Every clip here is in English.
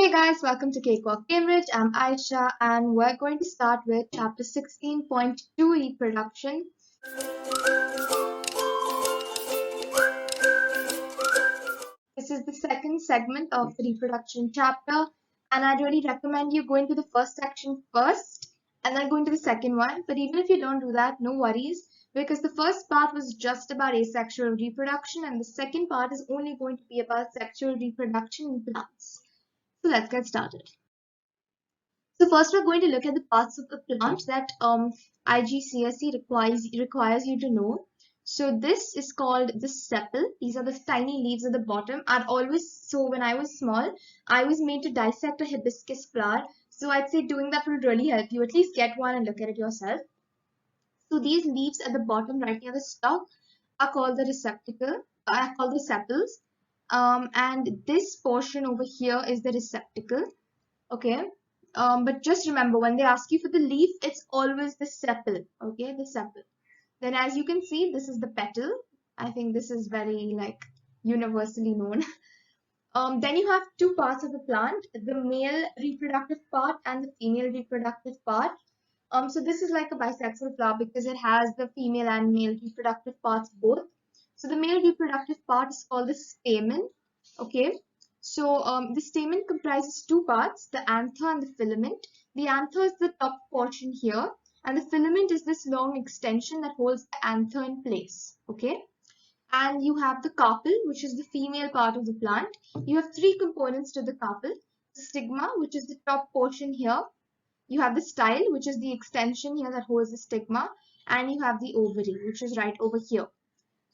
Hey guys, welcome to Cakewalk Cambridge. I'm Aisha and we're going to start with chapter 16.2 reproduction. This is the second segment of the reproduction chapter, and I'd really recommend you going to the first section first and then going to the second one. But even if you don't do that, no worries, because the first part was just about asexual reproduction and the second part is only going to be about sexual reproduction in plants. So let's get started. So first we're going to look at the parts of the plant that IGCSE requires you to know. So this is called the sepal. These are the tiny leaves at the bottom. When I was small, I was made to dissect a hibiscus flower. So I'd say doing that will really help you. At least get one and look at it yourself. So these leaves at the bottom right near the stalk are called the are called the sepals. And this portion over here is the receptacle. Okay. But just remember, when they ask you for the leaf, it's always the sepal. Okay, the sepal. Then as you can see, this is the petal. I think this is very universally known. Then you have two parts of the plant, the male reproductive part and the female reproductive part. So this is like a bisexual flower because it has the female and male reproductive parts both. So the male reproductive part is called the stamen. Okay. So the stamen comprises two parts, the anther and the filament. The anther is the top portion here, and the filament is this long extension that holds the anther in place. Okay. And you have the carpel, which is the female part of the plant. You have three components to the carpel. The stigma, which is the top portion here. You have the style, which is the extension here that holds the stigma, and you have the ovary, which is right over here.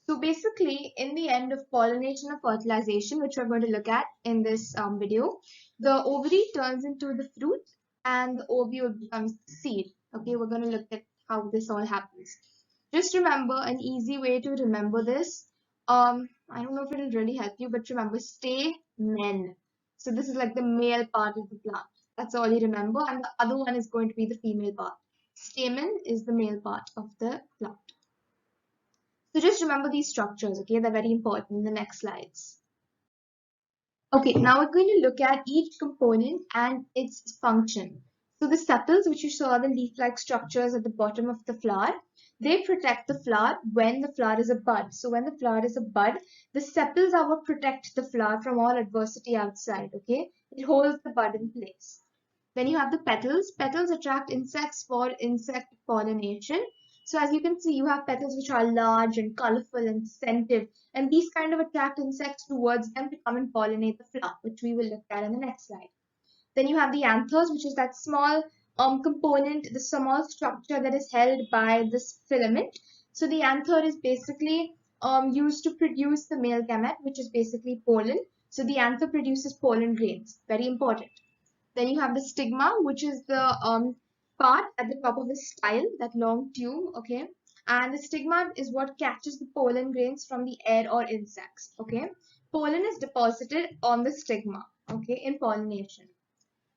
So basically, in the end of pollination or fertilization, which we're going to look at in this video, the ovary turns into the fruit and the ovule becomes the seed. Okay, we're going to look at how this all happens. Just remember an easy way to remember this. I don't know if it'll really help you, but remember, stay men. So this is like the male part of the plant. That's all you remember. And the other one is going to be the female part. Stamen is the male part of the plant. So just remember these structures, okay? They're very important in the next slides. Okay, now we're going to look at each component and its function. So the sepals, which you saw, the leaf-like structures at the bottom of the flower, they protect the flower when the flower is a bud. So when the flower is a bud, the sepals are what protect the flower from all adversity outside, okay? It holds the bud in place. Then you have the petals. Petals attract insects for insect pollination. So as you can see, you have petals which are large and colorful and scented, and these kind of attract insects towards them to come and pollinate the flower, which we will look at in the next slide. Then you have the anthers, which is that small component, the small structure that is held by this filament. So the anther is basically used to produce the male gamete, which is basically pollen. So the anther produces pollen grains, very important. Then you have the stigma, which is the part at the top of the style, that long tube, okay? And the stigma is what catches the pollen grains from the air or insects, okay? Pollen is deposited on the stigma, okay, in pollination.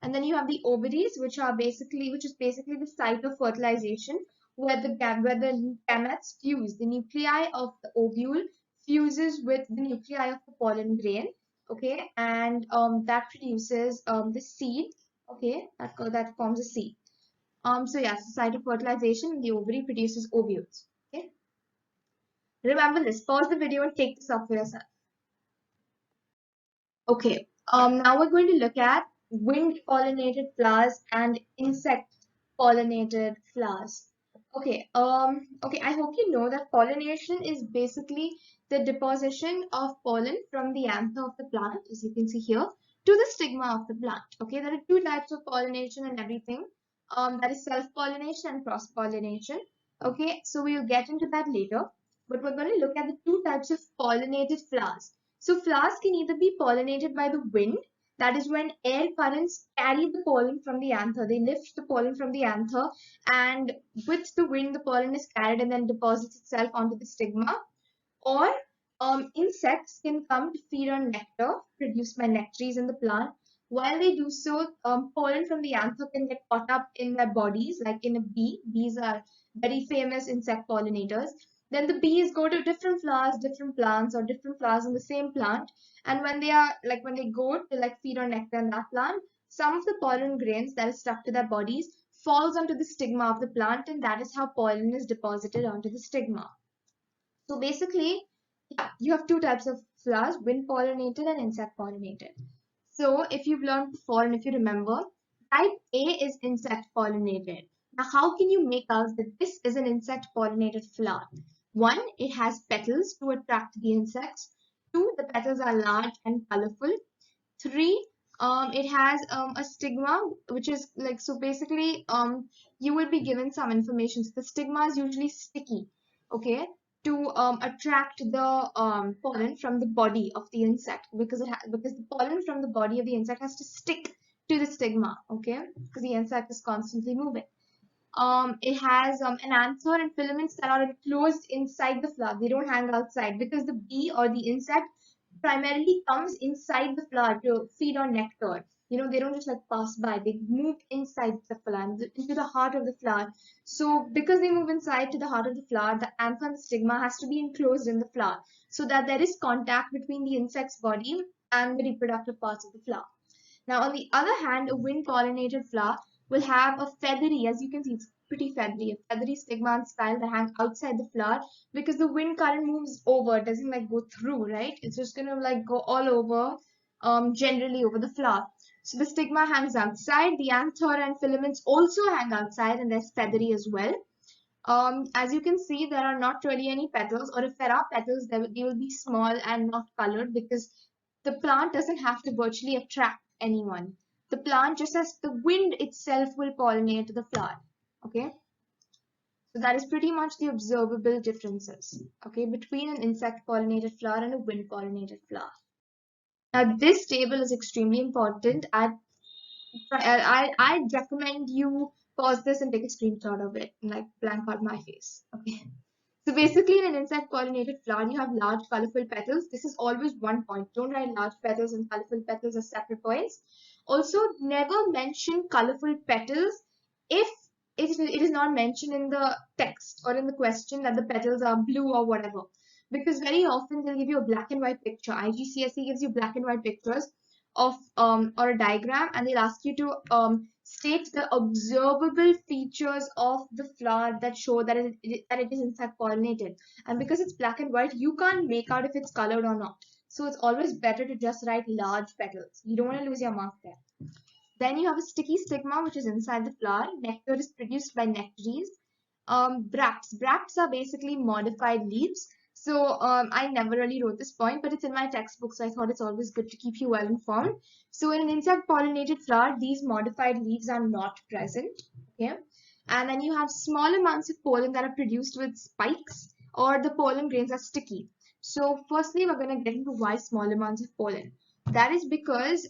And then you have the ovaries, which is basically the site of fertilization, where the gametes fuse. The nuclei of the ovule fuses with the nuclei of the pollen grain, okay, and that produces the seed, okay, that forms a seed. So yes, the site of fertilization, the ovary produces ovules. Okay, remember this. Pause the video and take this up for yourself. Okay, now we're going to look at wind pollinated flowers and insect pollinated flowers. Okay, I hope you know that pollination is basically the deposition of pollen from the anther of the plant, as you can see here, to the stigma of the plant. Okay, there are two types of pollination and everything. That is self-pollination and cross-pollination. Okay, so we'll get into that later. But we're going to look at the two types of pollinated flowers. So flowers can either be pollinated by the wind, that is when air currents carry the pollen from the anther. They lift the pollen from the anther, and with the wind, the pollen is carried and then deposits itself onto the stigma. Or insects can come to feed on nectar produced by nectaries in the plant. While they do so, pollen from the anther can get caught up in their bodies, like in a bee. Bees are very famous insect pollinators. Then the bees go to different flowers, different plants, or different flowers in the same plant. And when they are like when they go to like feed on nectar in that plant, some of the pollen grains that is stuck to their bodies falls onto the stigma of the plant, and that is how pollen is deposited onto the stigma. So basically, yeah, you have two types of flowers, wind pollinated and insect pollinated. So if you've learned before and if you remember, type A is insect pollinated. Now, how can you make out that this is an insect pollinated flower? One, it has petals to attract the insects. Two, the petals are large and colorful. Three, it has a stigma, which is like, so basically, you will be given some information. So the stigma is usually sticky, okay, to attract the pollen from the body of the insect, because because the pollen from the body of the insect has to stick to the stigma, okay, because the insect is constantly moving. It has an anther and filaments that are enclosed inside the flower. They don't hang outside because the bee or the insect primarily comes inside the flower to feed on nectar. You know, they don't just like pass by, they move inside the flower, into the heart of the flower. So, because they move inside to the heart of the flower, the anther and the stigma has to be enclosed in the flower so that there is contact between the insect's body and the reproductive parts of the flower. Now, on the other hand, a wind pollinated flower will have a feathery, as you can see, it's pretty feathery, a feathery stigma and style that hang outside the flower because the wind current moves over, it doesn't like go through, right? It's just gonna like go all over, generally over the flower. So the stigma hangs outside, the anther and filaments also hang outside, and there's feathery as well. As you can see, there are not really any petals, or if there are petals, they will be small and not colored because the plant doesn't have to virtually attract anyone. The plant just as the wind itself will pollinate the flower. Okay, so that is pretty much the observable differences, okay, between an insect pollinated flower and a wind pollinated flower. Now, this table is extremely important. I'd recommend you pause this and take a screenshot of it and like blank out my face. Okay. So basically, in an insect pollinated flower, you have large colorful petals. This is always one point. Don't write large petals and colorful petals as separate points. Also, never mention colorful petals if it is not mentioned in the text or in the question that the petals are blue or whatever. Because very often they'll give you a black and white picture. IGCSE gives you black and white pictures of or a diagram, and they'll ask you to state the observable features of the flower that show that it is insect pollinated. And because it's black and white, you can't make out if it's colored or not. So it's always better to just write large petals. You don't want to lose your mark there. Then you have a sticky stigma, which is inside the flower. Nectar is produced by nectaries. Bracts. Bracts are basically modified leaves. So I never really wrote this point, but it's in my textbook, so I thought it's always good to keep you well informed. So in an insect pollinated flower, these modified leaves are not present. Okay. And then you have small amounts of pollen that are produced with spikes, or the pollen grains are sticky. So firstly, we're going to get into why small amounts of pollen. That is because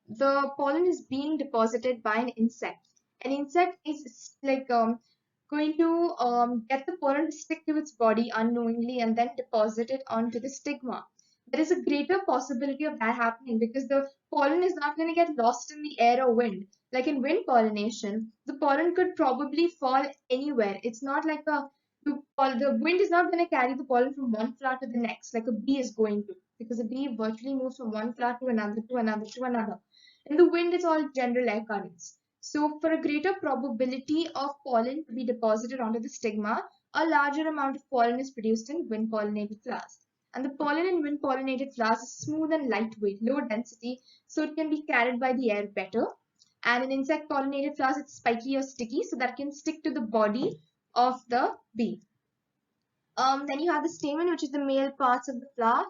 the pollen is being deposited by an insect. An insect is like going to get the pollen to stick to its body unknowingly and then deposit it onto the stigma. There is a greater possibility of that happening because the pollen is not going to get lost in the air or wind. Like in wind pollination, the pollen could probably fall anywhere. It's not like the wind is not going to carry the pollen from one flower to the next, like a bee is going to, because a bee virtually moves from one flower to another, to another, to another. In the wind, it's all general air currents. So, for a greater probability of pollen to be deposited onto the stigma, a larger amount of pollen is produced in wind pollinated flowers. And the pollen in wind pollinated flowers is smooth and lightweight, low density, so it can be carried by the air better. And in insect pollinated flowers, it's spiky or sticky, so that can stick to the body of the bee. Then you have the stamen, which is the male parts of the flower,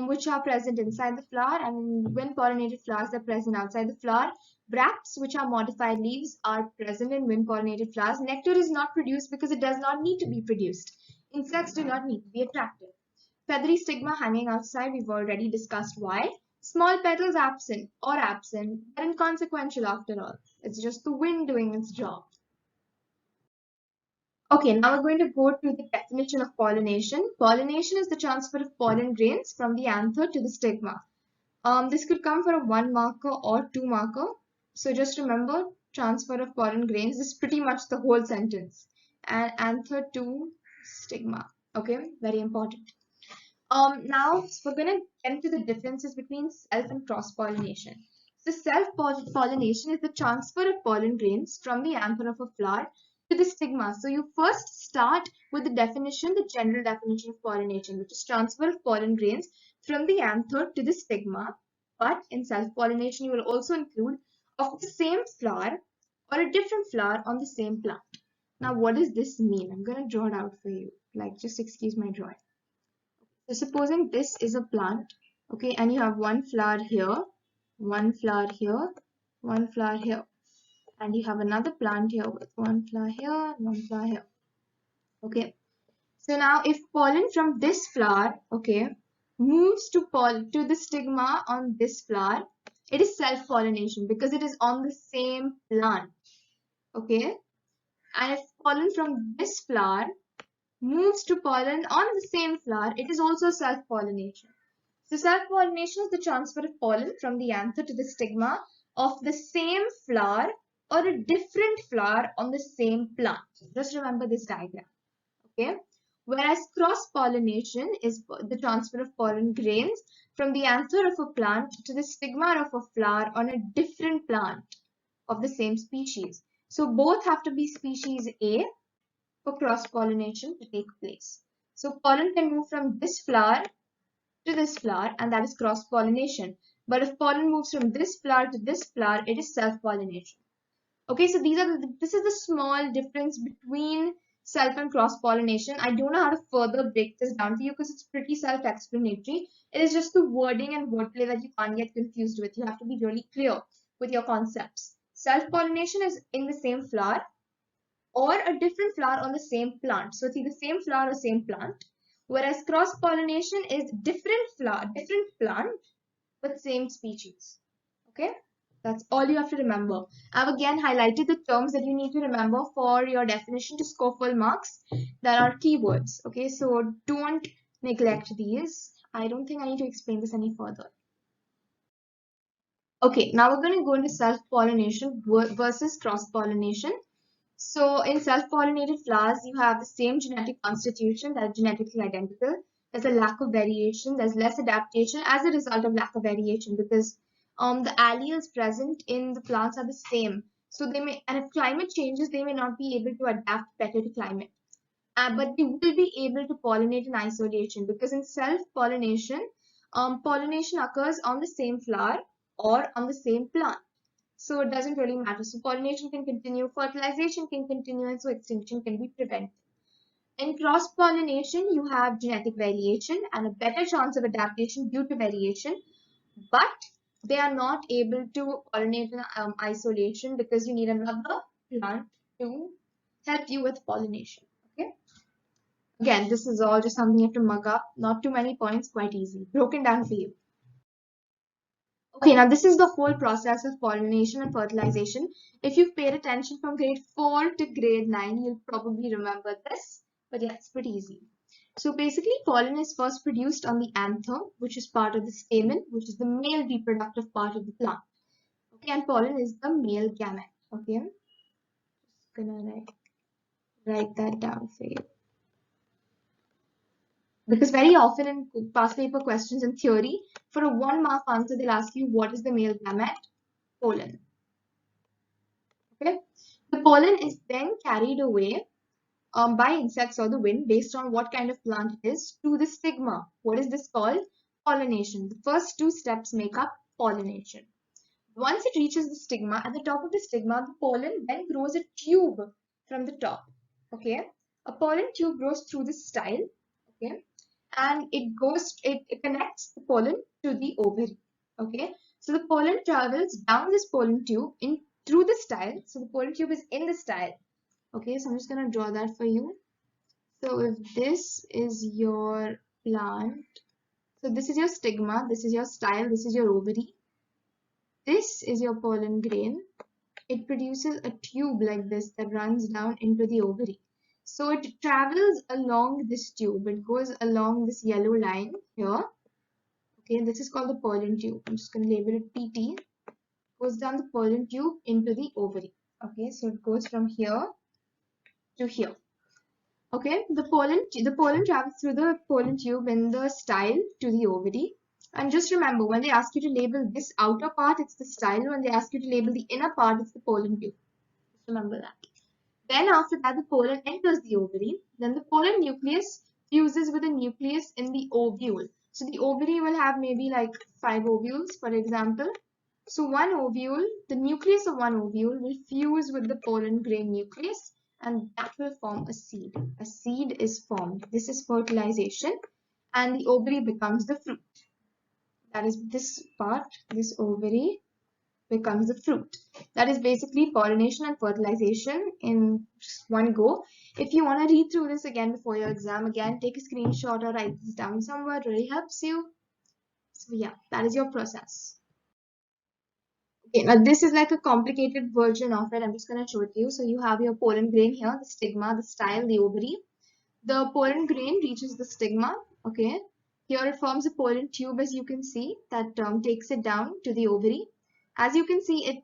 which are present inside the flower, and when pollinated flowers are present outside the flower. Bracts, which are modified leaves, are present in wind pollinated flowers. Nectar is not produced because it does not need to be produced. Insects do not need to be attractive. Feathery stigma hanging outside, we've already discussed why. Small petals absent or absent, but inconsequential after all. It's just the wind doing its job. Okay, now we're going to go to the definition of pollination. Pollination is the transfer of pollen grains from the anther to the stigma. This could come for a 1 marker or 2 marker. So just remember, transfer of pollen grains is pretty much the whole sentence. And anther to stigma. Okay, very important. Now we're gonna get into the differences between self and cross-pollination. So self-pollination is the transfer of pollen grains from the anther of a flower to the stigma. So you first start with the definition, the general definition of pollination, which is transfer of pollen grains from the anther to the stigma. But in self-pollination, you will also include of the same flower or a different flower on the same plant. Now, what does this mean? I'm gonna draw it out for you. Like, just excuse my drawing. So supposing this is a plant, okay, and you have one flower here, one flower here, one flower here, and you have another plant here with one flower here, one flower here, okay. So now if pollen from this flower, okay, moves to the stigma on this flower, it is self-pollination because it is on the same plant, okay. And if pollen from this flower moves to pollen on the same flower, it is also self-pollination. So self-pollination is the transfer of pollen from the anther to the stigma of the same flower or a different flower on the same plant. Just remember this diagram, okay? Whereas cross-pollination is the transfer of pollen grains from the anther of a plant to the stigma of a flower on a different plant of the same species. So both have to be species A for cross-pollination to take place. So pollen can move from this flower to this flower, and that is cross-pollination. But if pollen moves from this flower to this flower, it is self-pollination. Okay, so this is the small difference between self and cross-pollination. I don't know how to further break this down for you because it's pretty self-explanatory. It is just the wording and wordplay that you can't get confused with. You have to be really clear with your concepts. Self-pollination is in the same flower or a different flower on the same plant. So it's either same flower or same plant. Whereas cross-pollination is different flower, different plant, but same species. Okay, that's all you have to remember. I've again highlighted the terms that you need to remember for your definition to score full marks. There are keywords. Okay, so don't neglect these. I don't think I need to explain this any further. Okay, now we're going to go into self-pollination versus cross-pollination. So in self-pollinated flowers, you have the same genetic constitution that are genetically identical. There's a lack of variation. There's less adaptation as a result of lack of variation because the alleles present in the plants are the same. So they may, and if climate changes, they may not be able to adapt better to climate. But they will be able to pollinate in isolation because in self-pollination, pollination occurs on the same flower or on the same plant. So it doesn't really matter. So pollination can continue, fertilization can continue, and so extinction can be prevented. In cross-pollination, you have genetic variation and a better chance of adaptation due to variation, but they are not able to pollinate in isolation because you need another plant to help you with pollination. Okay. Again, this is all just something you have to mug up. Not too many points, quite easy. Broken down for you. Okay, now this is the whole process of pollination and fertilization. If you've paid attention from grade 4 to grade 9, you'll probably remember this. But yeah, it's pretty easy. So basically, pollen is first produced on the anther, which is part of the stamen, which is the male reproductive part of the plant. Okay, and pollen is the male gamete. Okay, just gonna write that down for you. Because very often in past paper questions in theory, for a 1 mark answer, they'll ask you what is the male gamete? Pollen. Okay, the pollen is then carried away by insects or the wind based on what kind of plant it is to the stigma. What is this called? Pollination. The first two steps make up pollination. Once it reaches the stigma, at the top of the stigma, the pollen then grows a tube from the top. Okay, a pollen tube grows through the style. Okay, and it connects the pollen to the ovary. Okay, so the pollen travels down this pollen tube in through the style. So the pollen tube is in the style. Okay, so I'm just gonna draw that for you. So if this is your plant, so this is your stigma, this is your style, this is your ovary, this is your pollen grain. It produces a tube like this that runs down into the ovary. So it travels along this tube. It goes along this yellow line here. Okay, this is called the pollen tube. I'm just going to label it PT. Goes down the pollen tube into the ovary. Okay, so it goes from here to here. Okay, the pollen travels through the pollen tube in the style to the ovary. And just remember, when they ask you to label this outer part, it's the style. When they ask you to label the inner part, it's the pollen tube. Just remember that. Then after that, the pollen enters the ovary. Then the pollen nucleus fuses with a nucleus in the ovule. So the ovary will have maybe like 5 ovules, for example. So one ovule, the nucleus of one ovule will fuse with the pollen grain nucleus, and that will form a seed. A seed is formed. This is fertilization, and the ovary becomes the fruit. That is this part, this ovary becomes the fruit. That is basically pollination and fertilization in just one go. If you want to read through this again before your exam, again, take a screenshot or write this down somewhere. It really helps you. So yeah, that is your process. Okay, now this is like a complicated version of it. I'm just going to show it to you. So you have your pollen grain here, the stigma, the style, the ovary. The pollen grain reaches the stigma. Okay, here it forms a pollen tube, as you can see, that takes it down to the ovary. As you can see, it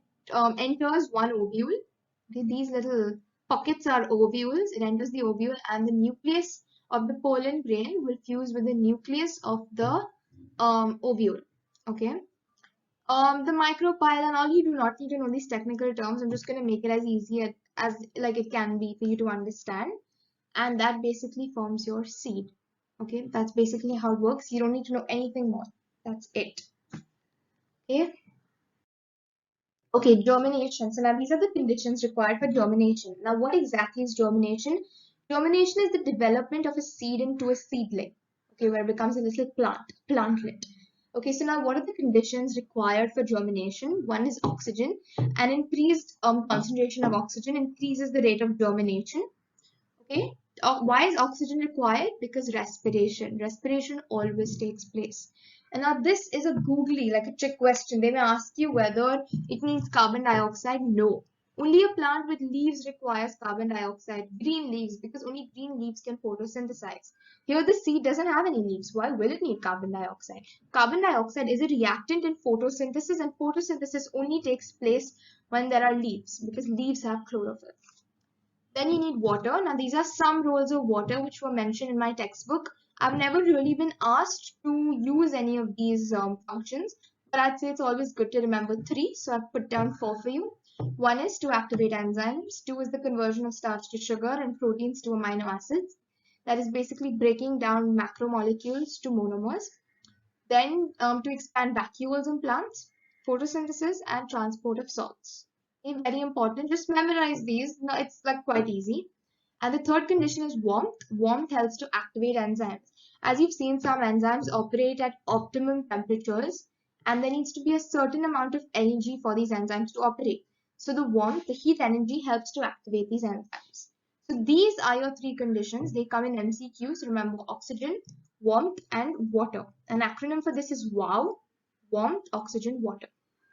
enters one ovule. Okay, these little pockets are ovules. It enters the ovule, and the nucleus of the pollen grain will fuse with the nucleus of the ovule. Okay. The micropyle and all, you do not need to know these technical terms. I'm just going to make it as easy as like it can be for you to understand. And that basically forms your seed. Okay, that's basically how it works. You don't need to know anything more. That's it. Okay. Okay, germination. So now these are the conditions required for germination. Now what exactly is germination? Germination is the development of a seed into a seedling. Okay, where it becomes a little plantlet. Okay, so now what are the conditions required for germination? One is oxygen. An increased concentration of oxygen increases the rate of germination. Okay, why is oxygen required? Because respiration always takes place. And now this is a googly, like a trick question. They may ask you whether it means carbon dioxide. No, only a plant with leaves requires carbon dioxide, green leaves, because only green leaves can photosynthesize. Here the seed doesn't have any leaves. Why will it need carbon dioxide? Carbon dioxide is a reactant in photosynthesis, and photosynthesis only takes place when there are leaves, because leaves have chlorophyll. Then you need water. Now these are some roles of water which were mentioned in my textbook. I've never really been asked to use any of these functions, but I'd say it's always good to remember 3. So I've put down 4 for you. 1 is to activate enzymes. 2 is the conversion of starch to sugar and proteins to amino acids. That is basically breaking down macromolecules to monomers. Then to expand vacuoles in plants, photosynthesis and transport of salts. Okay, very important. Just memorize these. No, it's like quite easy. And the third condition is warmth. Warmth helps to activate enzymes. As you've seen, some enzymes operate at optimum temperatures, and there needs to be a certain amount of energy for these enzymes to operate. So the warmth, the heat energy helps to activate these enzymes. So these are your 3 conditions. They come in MCQs. Remember oxygen, warmth, and water. An acronym for this is WOW, warmth, oxygen, water.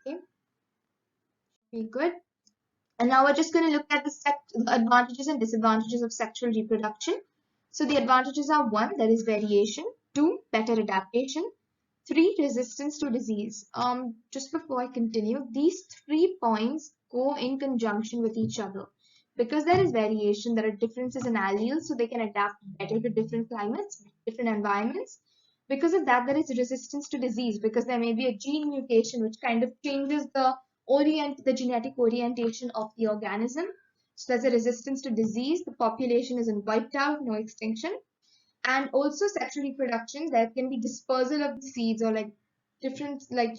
Okay, be good. And now we're just going to look at the advantages and disadvantages of sexual reproduction. So the advantages are 1, there is variation. 2, better adaptation. 3, resistance to disease. Just before I continue, these 3 points go in conjunction with each other. Because there is variation, there are differences in alleles, so they can adapt better to different climates, different environments. Because of that, there is resistance to disease, because there may be a gene mutation which kind of changes the genetic orientation of the organism. So there's a resistance to disease. The population isn't wiped out, no extinction. And also sexual reproduction, there can be dispersal of the seeds, or like different, like,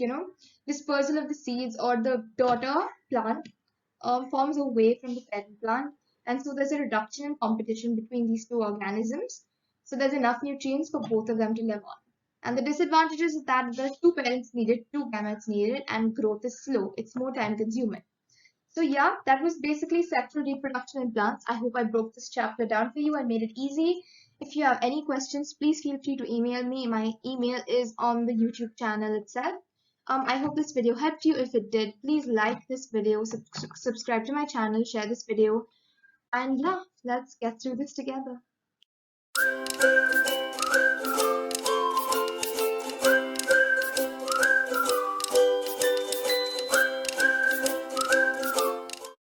dispersal of the seeds, or the daughter plant forms away from the parent plant. And so there's a reduction in competition between these 2 organisms. So there's enough nutrients for both of them to live on. And the disadvantages is that there's 2 parents needed, 2 gametes needed, and growth is slow. It's more time consuming. So yeah, that was basically sexual reproduction in plants. I hope I broke this chapter down for you and made it easy. If you have any questions, please feel free to email me. My email is on the YouTube channel itself. I hope this video helped you. If it did, please like this video, subscribe to my channel, share this video, and yeah, let's get through this together.